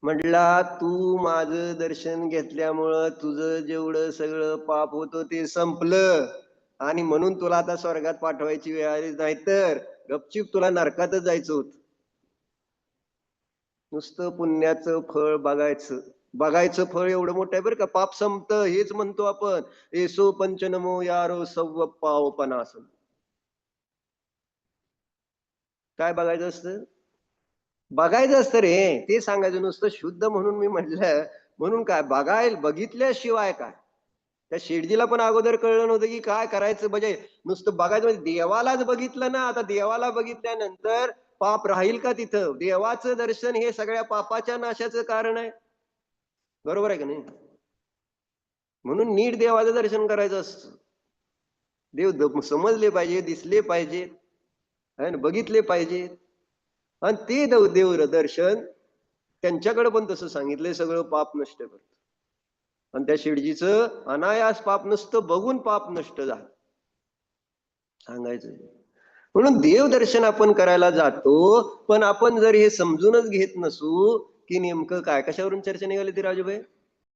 म्हटला तू माझं दर्शन घेतल्यामुळं तुझं जेवढं सगळं पाप होतं ते संपलं आणि म्हणून तुला आता स्वर्गात पाठवायची वेळ आली, नाहीतर गपचूप तुला नरकातच जायचं होतं. नुसतं पुण्याचं फळ बघायचं, बघायचं फळ एवढं मोठं आहे बरं का. पाप संपतं हेच म्हणतो आपण. एसो पंचनमो यारो सव्व पावपनासन. काय बघायचं असतं? बघायचं असतं रे, ते सांगायचं. नुसतं शुद्ध म्हणून मी म्हटलं म्हणून काय, बघितल्याशिवाय काय. त्या शेठजीला पण अगोदर कळलं नव्हतं की काय करायचं, म्हणजे नुसतं बघायचं म्हणजे देवालाच बघितलं ना. आता देवाला बघितल्यानंतर पाप राहील का तिथं? देवाचं दर्शन हे सगळ्या पापाच्या नाशाचं कारण आहे. बरोबर आहे का नाही? म्हणून नीट देवाचं दर्शन करायचं असतं. देव समजले पाहिजे, दिसले पाहिजे, बघितले पाहिजे. आणि ते देव दर्शन त्यांच्याकडे पण तसं सांगितलंय, सगळं पाप नष्ट करत. आणि त्या शेठजीचं अनायास पाप नसतं, बघून पाप नष्ट झालं सांगायचं. म्हणून देवदर्शन आपण करायला जातो, पण आपण जर हे समजूनच घेत नसू की नेमकं काय. कशावरून चर्चा निघाली ती राजूभाई?